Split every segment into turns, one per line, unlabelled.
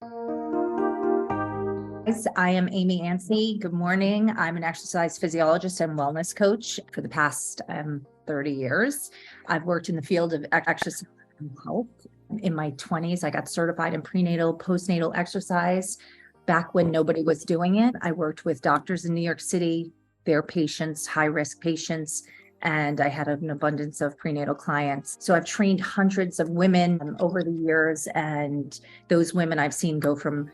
I am Amy Anstey. Good morning. I'm an exercise physiologist and wellness coach for the past 30 years. I've worked in the field of exercise and health. In my 20s, I got certified in prenatal, postnatal exercise. Back when nobody was doing it, I worked with doctors in New York City, their patients, high-risk patients, and I had an abundance of prenatal clients. So I've trained hundreds of women over the years, and those women I've seen go from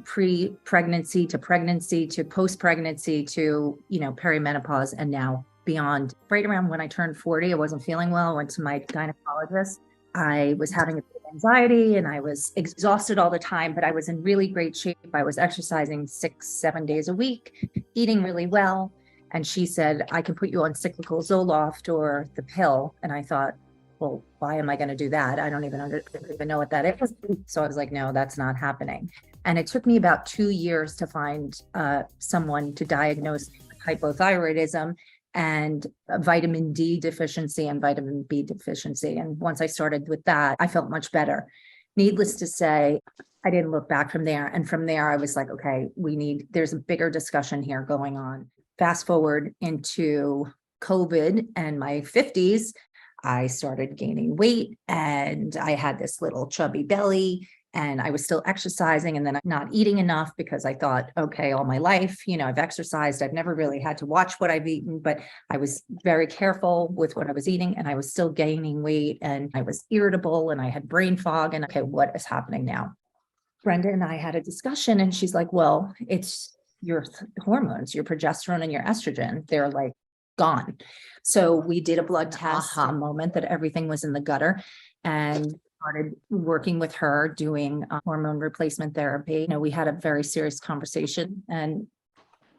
pre-pregnancy to post-pregnancy to, perimenopause and now beyond. Right around when I turned 40, I wasn't feeling well. I went to my gynecologist. I was having a bit of anxiety and I was exhausted all the time, but I was in really great shape. I was exercising 6-7 days a week, eating really well. And she said, I can put you on cyclical Zoloft or the pill. And I thought, well, why am I going to do that? I don't even know what that is. So I was like, no, that's not happening. And it took me about 2 years to find someone to diagnose hypothyroidism and vitamin D deficiency and vitamin B deficiency. And once I started with that, I felt much better. Needless to say, I didn't look back from there. And from there, I was like, okay, there's a bigger discussion here going on. Fast forward into COVID and my 50s, I started gaining weight and I had this little chubby belly and I was still exercising and then not eating enough because I thought, okay, all my life, I've exercised. I've never really had to watch what I've eaten, but I was very careful with what I was eating and I was still gaining weight and I was irritable and I had brain fog and okay, what is happening now? Brenda and I had a discussion and she's like, well, it's your hormones, your progesterone and your estrogen. They're like gone. So we did a blood test, moment that everything was in the gutter and started working with her doing hormone replacement therapy. We had a very serious conversation and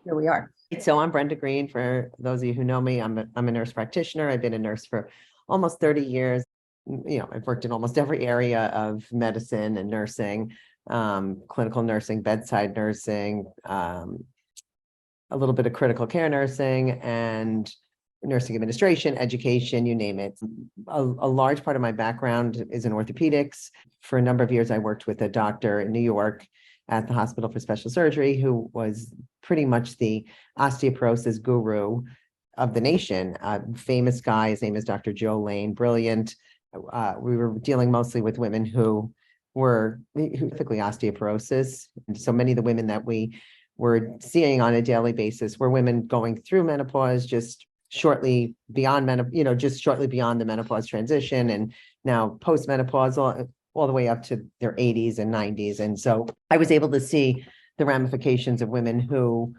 here we are.
So I'm Brenda Green. For those of you who know me, I'm a nurse practitioner. I've been a nurse for almost 30 years. I've worked in almost every area of medicine and nursing, clinical nursing, bedside nursing, a little bit of critical care nursing and nursing administration, education, you name it. A large part of my background is in orthopedics. For a number of years, I worked with a doctor in New York at the Hospital for Special Surgery who was pretty much the osteoporosis guru of the nation. A famous guy, his name is Dr. Follaine, brilliant. We were dealing mostly with women who typically osteoporosis. And so many of the women that we were seeing on a daily basis were women going through menopause, just shortly beyond the menopause transition, and now postmenopausal, all the way up to their 80s and 90s. And so I was able to see the ramifications of women who,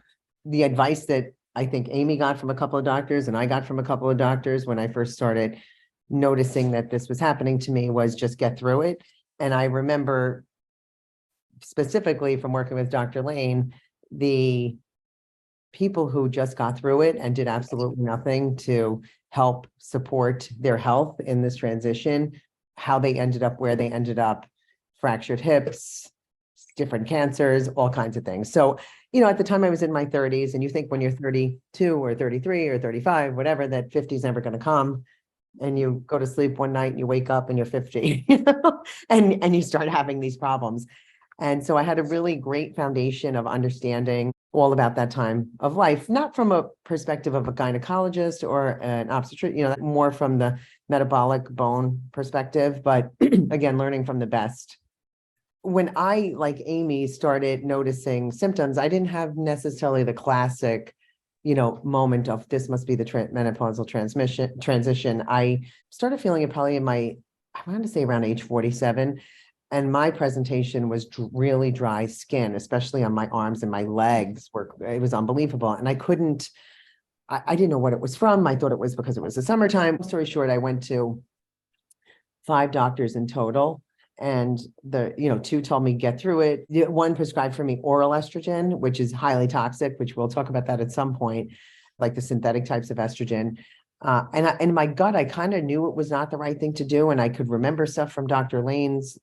the advice that I think Amy got from a couple of doctors and I got from a couple of doctors when I first started noticing that this was happening to me was just get through it. And I remember specifically from working with Dr. Lane, the people who just got through it and did absolutely nothing to help support their health in this transition, how they ended up where they ended up, fractured hips, different cancers, all kinds of things. So, at the time I was in my 30s, and you think when you're 32 or 33 or 35, whatever, that 50 is never going to come. And you go to sleep one night and you wake up and you're 50, and you start having these problems. And so I had a really great foundation of understanding all about that time of life, not from a perspective of a gynecologist or an obstetrician, more from the metabolic bone perspective, but again, learning from the best. When I, like Amy, started noticing symptoms, I didn't have necessarily the classic, moment of this must be the menopausal transition. I started feeling it probably I want to say around age 47. And my presentation was really dry skin, especially on my arms and my legs. It was unbelievable. And I didn't know what it was from. I thought it was because it was the summertime. Long story short, I went to 5 doctors in total. And two told me get through it. One prescribed for me oral estrogen, which is highly toxic, which we'll talk about that at some point, like the synthetic types of estrogen. And in my gut, I kind of knew it was not the right thing to do. And I could remember stuff from Dr. Lane's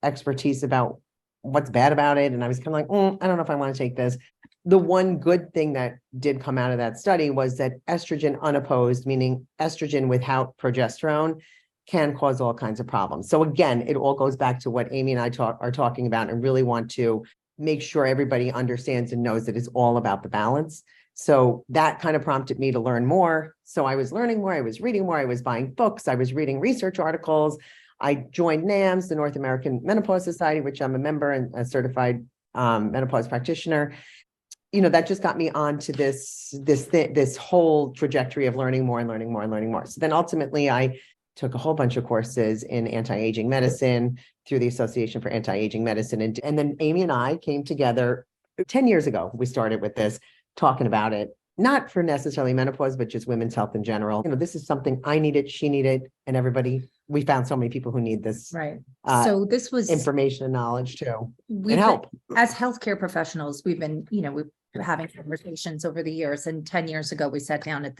expertise about what's bad about it. And I was kind of like, I don't know if I want to take this. The one good thing that did come out of that study was that estrogen unopposed, meaning estrogen without progesterone, can cause all kinds of problems. So again, it all goes back to what Amy and I are talking about, and really want to make sure everybody understands and knows that it's all about the balance. So that kind of prompted me to learn more. So I was learning more, I was reading more, I was buying books, I was reading research articles. I joined NAMS, the North American Menopause Society, which I'm a member and a certified menopause practitioner. That just got me onto this whole trajectory of learning more and learning more and learning more. So then ultimately I took a whole bunch of courses in anti-aging medicine through the Association for Anti-Aging Medicine. And then Amy and I came together 10 years ago. We started with this, talking about it, not for necessarily menopause, but just women's health in general. This is something I needed, she needed, and we found so many people who need this.
Right. So this was
information and knowledge too,
and
help.
As healthcare professionals, we've been having conversations over the years, and 10 years ago, we sat down at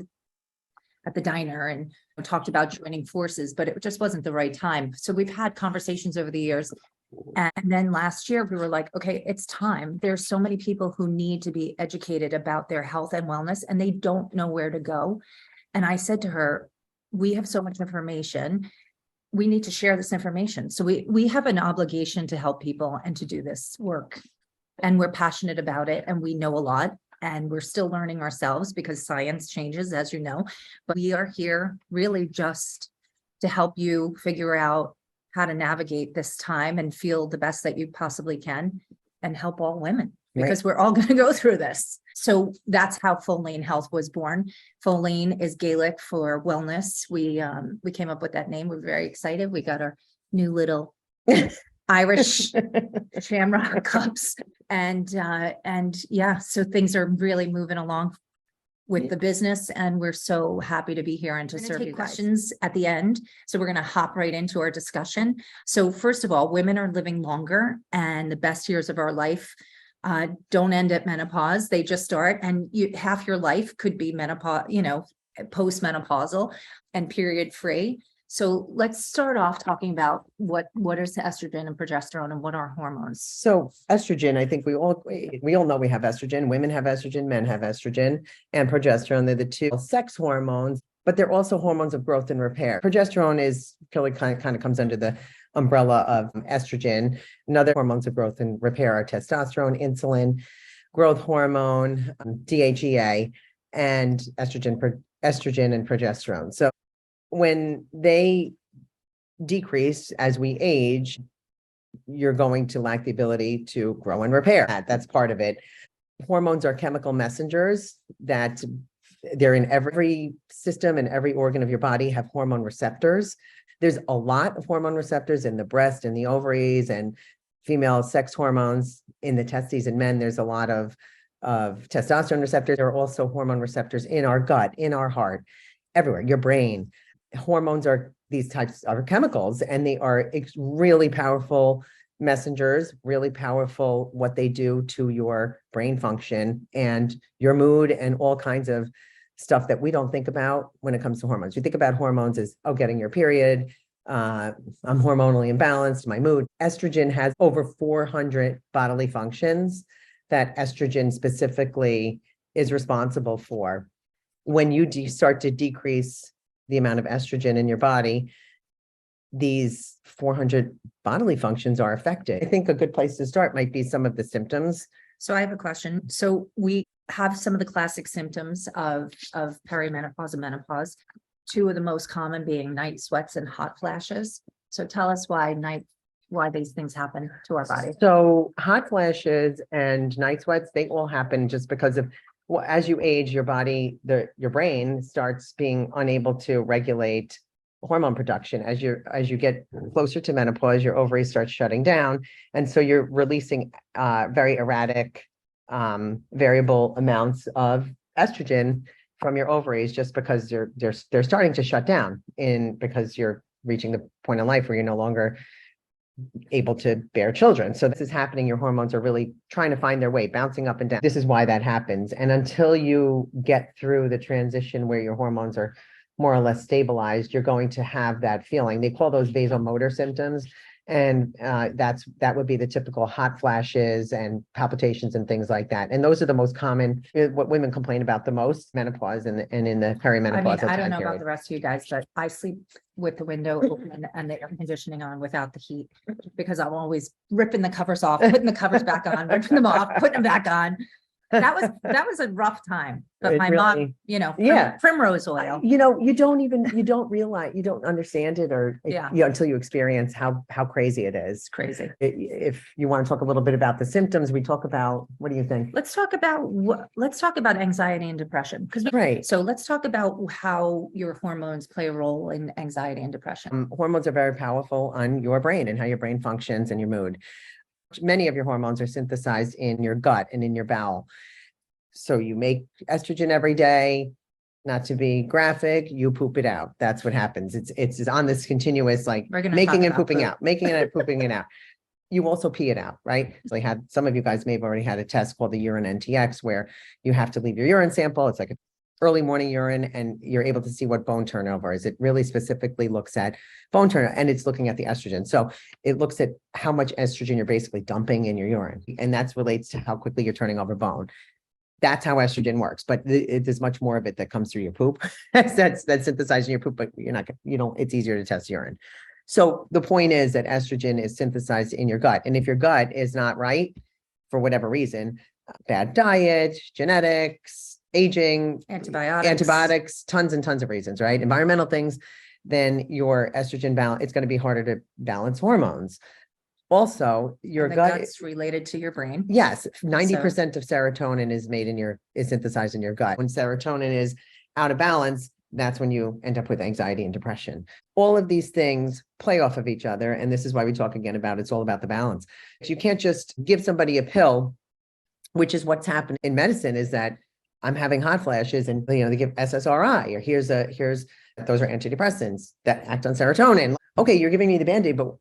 the diner and talked about joining forces, but it just wasn't the right time. So we've had conversations over the years. And then last year we were like, okay, it's time. There's so many people who need to be educated about their health and wellness, and they don't know where to go. And I said to her, we have so much information. We need to share this information. So we have an obligation to help people and to do this work. And we're passionate about it, and we know a lot, and we're still learning ourselves because science changes, as you know. But we are here really just to help you figure out how to navigate this time and feel the best that you possibly can, and help all women, because we're all going to go through this. So that's how Follaine Health was born. Follaine is Gaelic for wellness. We came up with that name. We're very excited. We got our new little Irish shamrock cups, and yeah, so things are really moving along with the business, and we're so happy to be here and to serve you guys. Questions at the end, so we're going to hop right into our discussion. So first of all, women are living longer, and the best years of our life don't end at menopause. They just start, and half your life could be menopause, postmenopausal and period free. So let's start off talking about what is estrogen and progesterone, and what are hormones.
So estrogen, I think we all know we have estrogen. Women have estrogen, men have estrogen, and progesterone. They're the two sex hormones, but they're also hormones of growth and repair. Progesterone is really kind of comes under the umbrella of estrogen. And other hormones of growth and repair are testosterone, insulin, growth hormone, DHEA, and estrogen and progesterone. So when they decrease as we age, you're going to lack the ability to grow and repair. That's part of it. Hormones are chemical messengers that they're in every system and every organ of your body have hormone receptors. There's a lot of hormone receptors in the breast and the ovaries, and female sex hormones in the testes. In men, there's a lot of testosterone receptors. There are also hormone receptors in our gut, in our heart, everywhere, your brain. Hormones are these types of chemicals, and they are really powerful messengers, really powerful what they do to your brain function and your mood and all kinds of stuff that we don't think about when it comes to hormones. You think about hormones as, getting your period, I'm hormonally imbalanced, my mood. Estrogen has over 400 bodily functions that estrogen specifically is responsible for. When you start to decrease the amount of estrogen in your body, these 400 bodily functions are affected. I think a good place to start might be some of the symptoms.
So I have a question. So we have some of the classic symptoms of perimenopause and menopause. Two of the most common being night sweats and hot flashes. So tell us why these things happen to our body.
So hot flashes and night sweats, they all happen just because of, as you age, your body, your brain starts being unable to regulate hormone production. As you get closer to menopause, your ovaries start shutting down, and so you're releasing very erratic, variable amounts of estrogen from your ovaries, just because they're starting to shut down because you're reaching the point in life where you're no longer able to bear children. So this is happening. Your hormones are really trying to find their way, bouncing up and down. This is why that happens. And until you get through the transition where your hormones are more or less stabilized, you're going to have that feeling. They call those vasomotor symptoms. And that would be the typical hot flashes and palpitations and things like that. And those are the most common, what women complain about the most, menopause and in the perimenopausal
I mean, I don't know
time
about
period.
the rest of you guys, but I sleep with the window open and the air conditioning on without the heat, because I'm always ripping the covers off, putting the covers back on, ripping them off, putting them back on. That was a rough time, but
It
my mom,
really-
you know,
Yeah.
primrose oil.
You know, you don't realize, you don't understand it, or
Yeah.
until you experience how crazy it is.
It's crazy.
If you want to talk a little bit about the symptoms, we talk about, what do you think?
Let's talk about anxiety and depression, because
Right.
so let's talk about how your hormones play a role in anxiety and depression.
Hormones are very powerful on your brain and how your brain functions and your mood. Many of your hormones are synthesized in your gut and in your bowel. So you make estrogen every day. Not to be graphic, you poop it out. That's what happens. It's on this continuous, like,
We're gonna
making
talk
and
about
pooping
poop.
out, making it and pooping it out. You also pee it out, right? So they had, some of you guys may have already had a test called the urine NTX, where you have to leave your urine sample. It's like an early morning urine, and you're able to see what bone turnover is. It really specifically looks at bone turnover, and it's looking at the estrogen. So it looks at how much estrogen you're basically dumping in your urine, and that relates to how quickly you're turning over bone. That's how estrogen works, but there's much more of it that comes through your poop. that's synthesizing your poop, but it's easier to test urine. So the point is that estrogen is synthesized in your gut. And if your gut is not right, for whatever reason, bad diet, genetics, aging, antibiotics, tons and tons of reasons, right? Environmental things, then your estrogen balance, it's going to be harder to balance hormones. Also, your
And the
gut
gut's related to your brain.
Yes, 90% of serotonin is synthesized in your gut. When serotonin is out of balance, that's when you end up with anxiety and depression. All of these things play off of each other. And this is why we talk again about, it's all about the balance. You can't just give somebody a pill, which is what's happened in medicine, is that I'm having hot flashes and, they give SSRI, or here's those are antidepressants that act on serotonin. Okay, you're giving me the Band-Aid, but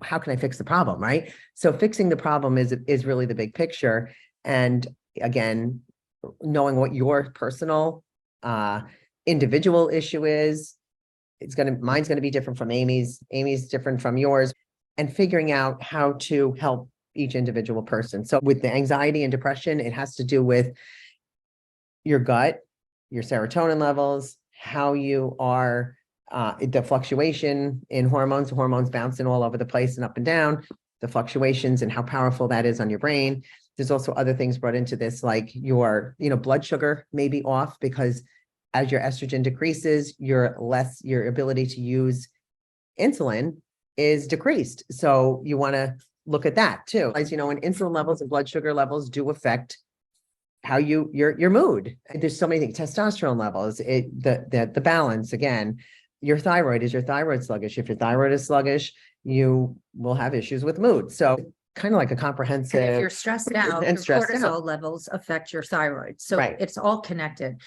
how can I fix the problem, right? So fixing the problem is really the big picture. And again, knowing what your personal individual issue is, mine's going to be different from Amy's different from yours, and figuring out how to help each individual person. So with the anxiety and depression, it has to do with your gut, your serotonin levels, how you are, the fluctuation in hormones bouncing all over the place and up and down, the fluctuations and how powerful that is on your brain. There's also other things brought into this, like your, blood sugar may be off, because as your estrogen decreases, your ability to use insulin is decreased. So you want to look at that too. As you know, when insulin levels and blood sugar levels do affect how your mood. There's so many things, testosterone levels, the balance, again, your thyroid sluggish. If your thyroid is sluggish, you will have issues with mood. So kind of like a comprehensive.
And if you're stressed out,
and
your
stressed
cortisol
out.
levels affect your thyroid. So
Right.
it's all connected.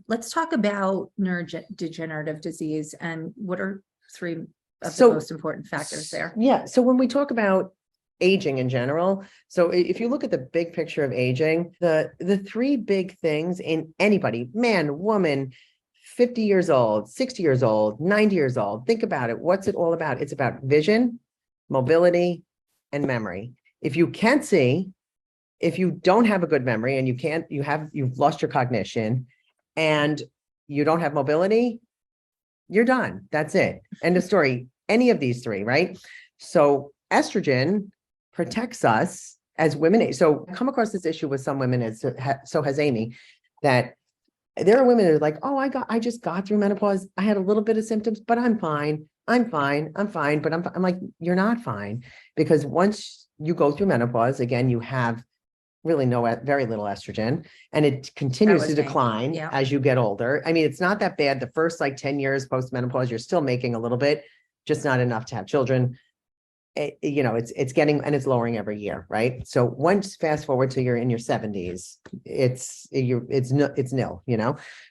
Let's talk about neurodegenerative disease, and what are three of the most important factors there?
Yeah. So when we talk about aging in general, so if you look at the big picture of aging, the three big things in anybody, man, woman, 50 years old, 60 years old, 90 years old, think about it. What's it all about? It's about vision, mobility, and memory. If you can't see, if you don't have a good memory, and you've lost your cognition, and you don't have mobility, you're done. That's it. End of story. Any of these three, right? So estrogen protects us as women. So I come across this issue with some women, as so has Amy, that there are women that are like, oh, I just got through menopause. I had a little bit of symptoms, but I'm fine. I'm fine. But I'm like, you're not fine, because once you go through menopause, again, you have really very little estrogen, and it continues to decline as you get older. I mean, it's not that bad. The first 10 years post-menopause, you're still making a little bit, just not enough to have children. It's getting, and it's lowering every year, right? So once fast forward to you're in your 70s, it's nil,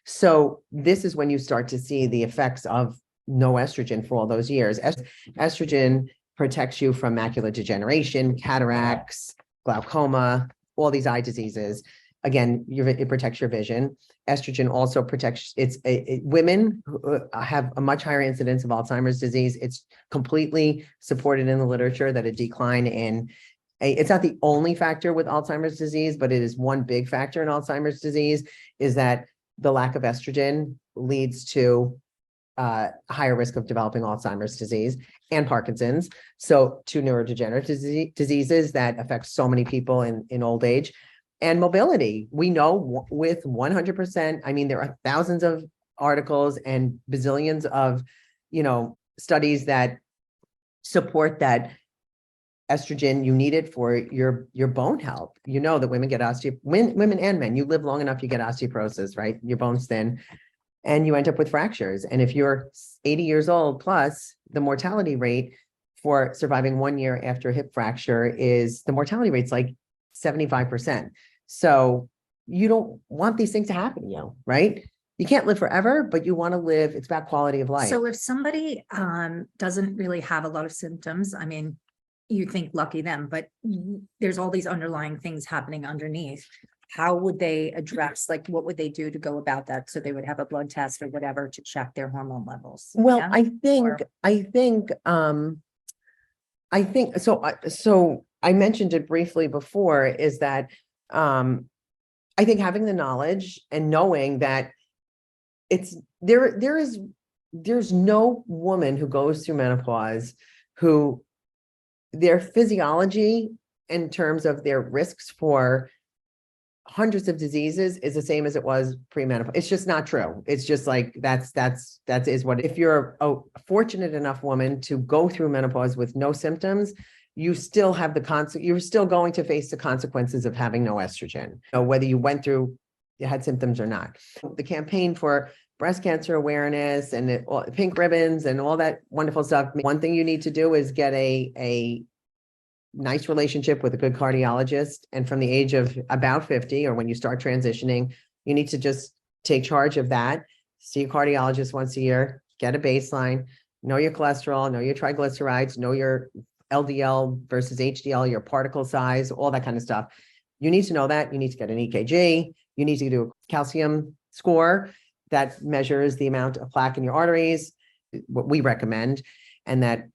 So this is when you start to see the effects of no estrogen for all those years. Estrogen protects you from macular degeneration, cataracts, glaucoma, all these eye diseases. Again, it protects your vision. Estrogen also protects, women who have a much higher incidence of Alzheimer's disease. It's completely supported in the literature that a decline in, it's not the only factor with Alzheimer's disease, but it is one big factor in Alzheimer's disease, is that the lack of estrogen leads to higher risk of developing Alzheimer's disease and Parkinson's. So two neurodegenerative diseases that affect so many people in old age. And mobility, we know with 100%, I mean, there are thousands of articles and bazillions of, studies that support that estrogen, you need it for your bone health. You know that women get women and men, you live long enough, you get osteoporosis, right? Your bone's thin and you end up with fractures. And if you're 80 years old plus, the mortality rate for surviving 1 year after a hip fracture the mortality rate's like 75%. So you don't want these things to happen to you, right? You can't live forever, but you want to live. It's about quality of life.
So if somebody doesn't really have a lot of symptoms, I mean, you think lucky them, but there's all these underlying things happening underneath. How would they address, like, what would they do to go about that? So they would have a blood test or whatever to check their hormone levels.
Well,
Yeah?
I think so I mentioned it briefly before, is that I think having the knowledge and knowing that there's no woman who goes through menopause who their physiology in terms of their risks for hundreds of diseases is the same as it was pre-menopause. It's just not true. It's just like, that is what, if you're a fortunate enough woman to go through menopause with no symptoms, you still have you're still going to face the consequences of having no estrogen, whether you had symptoms or not. The campaign for breast cancer awareness and pink ribbons and all that wonderful stuff. One thing you need to do is get a nice relationship with a good cardiologist. And from the age of about 50, or when you start transitioning, you need to just take charge of that. See a cardiologist once a year, get a baseline, know your cholesterol, know your triglycerides, know your LDL versus HDL, your particle size, all that kind of stuff. You need to know that. You need to get an EKG. You need to do a calcium score that measures the amount of plaque in your arteries, what we recommend, and that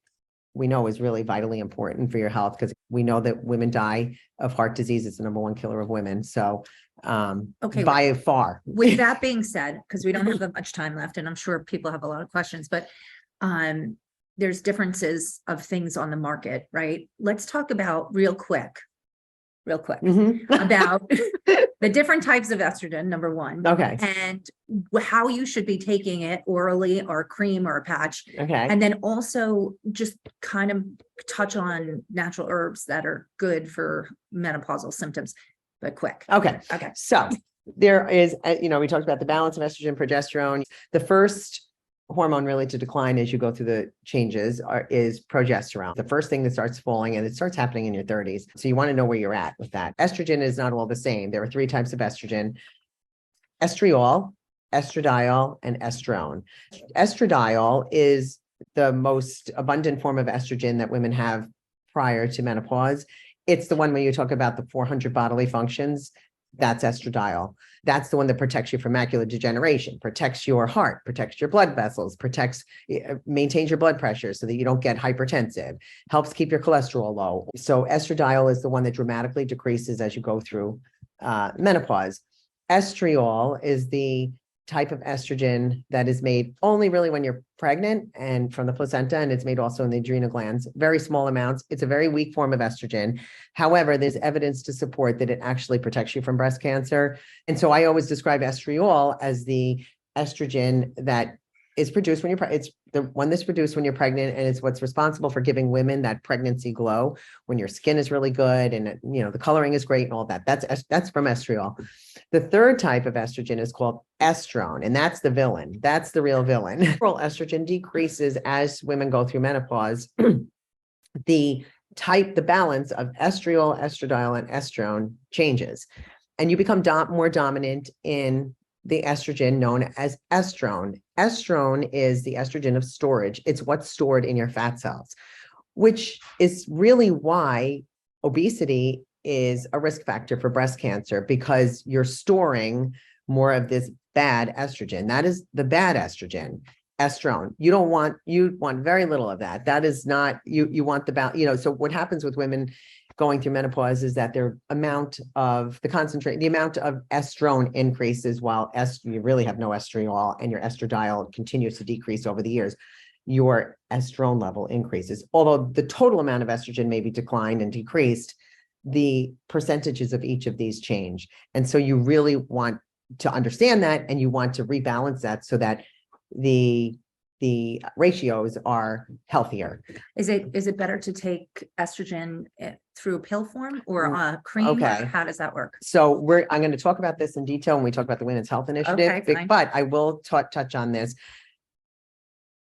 we know is really vitally important for your health, because we know that women die of heart disease. It's the number one killer of women. So by far.
With that being said, because we don't have that much time left, and I'm sure people have a lot of questions, but there's differences of things on the market, right? Let's talk about real quick about the different types of estrogen, number one.
Okay.
And how you should be taking it orally or a cream or a patch.
Okay.
And then also just kind of touch on natural herbs that are good for menopausal symptoms, but quick.
Okay. So there is, we talked about the balance of estrogen, progesterone. The first hormone really to decline as you go through the changes is progesterone. The first thing that starts falling, and it starts happening in your 30s. So you want to know where you're at with that. Estrogen is not all the same. There are 3 types of estrogen: estriol, estradiol, and estrone. Estradiol is the most abundant form of estrogen that women have prior to menopause. It's the one where you talk about the 400 bodily functions. That's estradiol. That's the one that protects you from macular degeneration, protects your heart, protects your blood vessels, maintains your blood pressure so that you don't get hypertensive, helps keep your cholesterol low. So estradiol is the one that dramatically decreases as you go through menopause. Estriol is the type of estrogen that is made only really when you're pregnant and from the placenta, and it's made also in the adrenal glands, very small amounts. It's a very weak form of estrogen. However, there's evidence to support that it actually protects you from breast cancer. And so I always describe estriol as the estrogen that is produced when it's the one that's produced when you're pregnant, and it's what's responsible for giving women that pregnancy glow when your skin is really good and the coloring is great and all that. That's from estriol. The third type of estrogen is called estrone, and that's the villain. That's the real villain. Estrogen decreases as women go through menopause. The balance of estriol, estradiol, and estrone changes, and you become more dominant in the estrogen known as estrone. Estrone is the estrogen of storage. It's what's stored in your fat cells, which is really why obesity is a risk factor for breast cancer, because you're storing more of this bad estrogen. That is the bad estrogen, estrone. You want very little of that. That is not, you want so what happens with women going through menopause is that the amount of estrone increases while you really have no estriol and your estradiol continues to decrease over the years. Your estrone level increases. Although the total amount of estrogen may be declined and decreased, the percentages of each of these change. And so you really want to understand that, and you want to rebalance that so that the ratios are healthier.
Is it better to take estrogen through a pill form or a cream?
Okay.
Or how does that work?
So I'm going to talk about this in detail when we talk about the Women's Health Initiative,
Okay, fine.
but I will touch on this.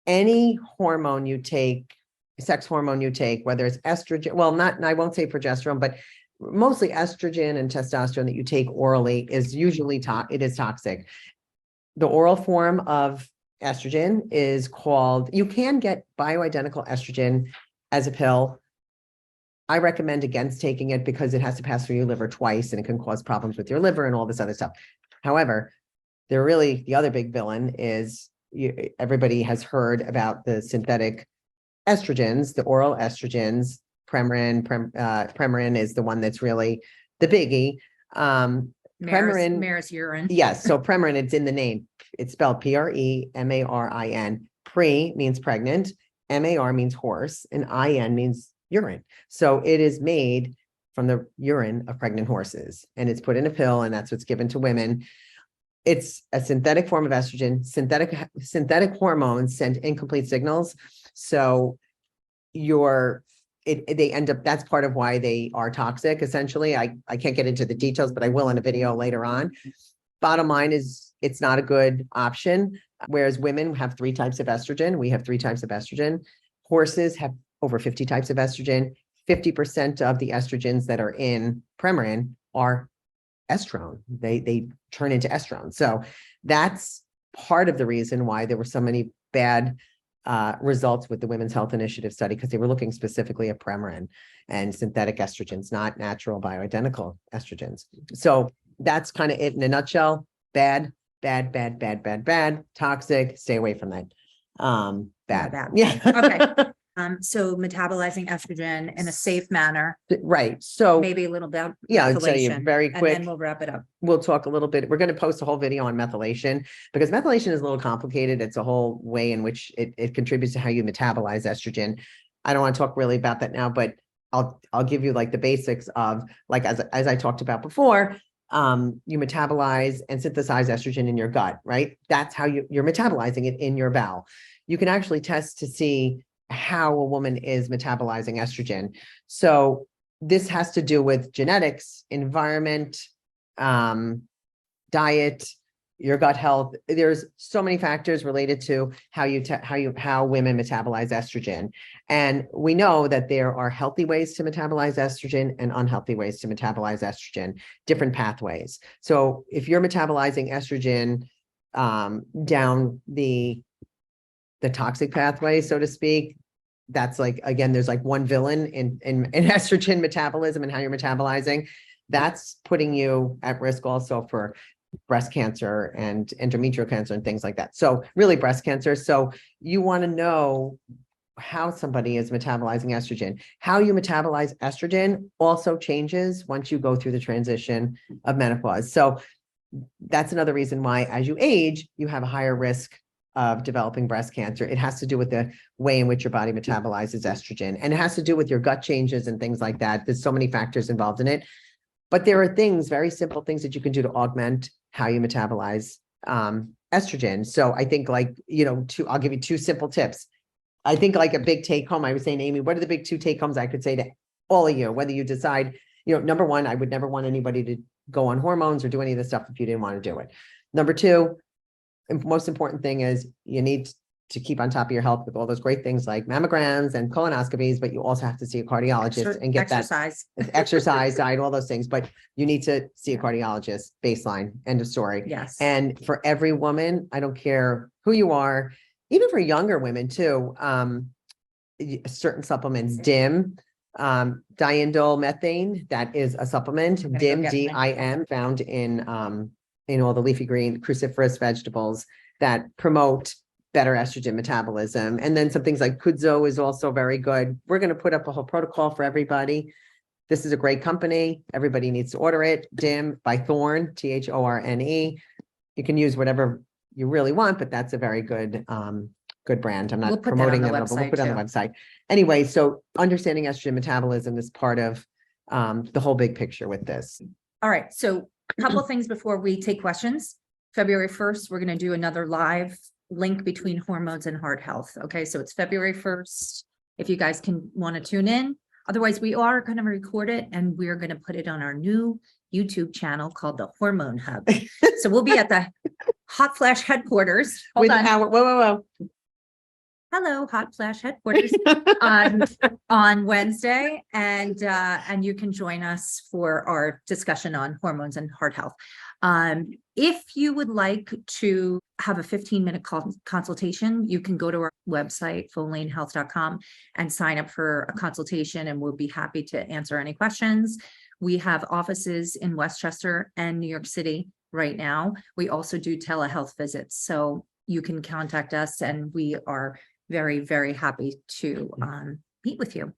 Any hormone you take, sex hormone you take, whether it's estrogen, well, I won't say progesterone, but mostly estrogen and testosterone that you take orally is usually it is toxic. The oral form of estrogen is called, you can get bioidentical estrogen as a pill. I recommend against taking it because it has to pass through your liver twice and it can cause problems with your liver and all this other stuff. However, the other big villain is everybody has heard about the synthetic estrogens, the oral estrogens. Premarin is the one that's really the biggie.
Mare's urine.
Yes. So Premarin, it's in the name. It's spelled Premarin. Pre means pregnant. MAR means horse, and IN means urine. So it is made from the urine of pregnant horses, and it's put in a pill, and that's what's given to women. It's a synthetic form of estrogen. Synthetic hormones send incomplete signals. So they end up, that's part of why they are toxic, essentially. I can't get into the details, but I will in a video later on. Bottom line is it's not a good option. Whereas women have 3 types of estrogen. We have 3 types of estrogen. Horses have over 50 types of estrogen. 50% of the estrogens that are in Premarin are estrone. They turn into estrone. So that's part of the reason why there were so many bad results with the Women's Health Initiative study, because they were looking specifically at Premarin and synthetic estrogens, not natural bioidentical estrogens. So that's kind of it in a nutshell. Bad, toxic, stay away from that. Bad. Yeah.
Okay. So metabolizing estrogen in a safe manner,
Right. So
maybe a little bit.
Yeah, I'll tell you very quick.
And then we'll wrap it up.
We'll talk a little bit. We're going to post a whole video on methylation, because methylation is a little complicated. It's a whole way in which it contributes to how you metabolize estrogen. I don't want to talk really about that now, but I'll give you like the basics of, like, as I talked about before, you metabolize and synthesize estrogen in your gut, right? That's how you're metabolizing it in your bowel. You can actually test to see how a woman is metabolizing estrogen. So this has to do with genetics, environment, diet, your gut health. There's so many factors related to how women metabolize estrogen. And we know that there are healthy ways to metabolize estrogen and unhealthy ways to metabolize estrogen, different pathways. So if you're metabolizing estrogen down the toxic pathway, so to speak, that's like, again, there's like one villain in estrogen metabolism and how you're metabolizing. That's putting you at risk also for breast cancer and endometrial cancer and things like that. So really breast cancer. So you want to know how somebody is metabolizing estrogen. How you metabolize estrogen also changes once you go through the transition of menopause. So that's another reason why, as you age, you have a higher risk of developing breast cancer. It has to do with the way in which your body metabolizes estrogen, and it has to do with your gut changes and things like that. There's so many factors involved in it, but there are things, very simple things that you can do to augment how you metabolize estrogen. So I think, like, I'll give you 2 simple tips. I think like a big take home, I was saying, Amy, what are the big 2 take homes I could say to all of you, whether you decide, number 1, I would never want anybody to go on hormones or do any of this stuff if you didn't want to do it. Number 2, most important thing is you need to keep on top of your health with all those great things like mammograms and colonoscopies, but you also have to see a cardiologist and get exercise, diet, all those things. But you need to see a cardiologist, baseline, end of story.
Yes.
And for every woman, I don't care who you are, even for younger women too, certain supplements, DIM, diindole methane, that is a supplement, DIM, DIM, found in all the leafy green cruciferous vegetables that promote better estrogen metabolism. And then some things like Kudzo is also very good. We're going to put up a whole protocol for everybody. this is a great company. Everybody needs to order it. DIM by Thorne, Thorne. You can use whatever you really want, but that's a very good, good brand. I'm
We'll
not
put that on
promoting
the
them, but we'll
website
put it on the
too.
website. Anyway, so understanding estrogen metabolism is part of the whole big picture with this.
All right, so a couple of things before we take questions. February 1st, we're going to do another live link between hormones and heart health. Okay, so it's February 1st. If you guys can want to tune in. Otherwise, we are going to record it and we're going to put it on our new YouTube channel called the Hormone Hub. So we'll be at the Hot Flash headquarters. Hold on.
Whoa.
Hello, Hot Flash headquarters on Wednesday, and you can join us for our discussion on hormones and heart health. If you would like to have a 15-minute consultation, you can go to our website, follainehealth.com, and sign up for a consultation, and we'll be happy to answer any questions. We have offices in Westchester and New York City right now. We also do telehealth visits, so you can contact us, and we are very, very happy to meet with you.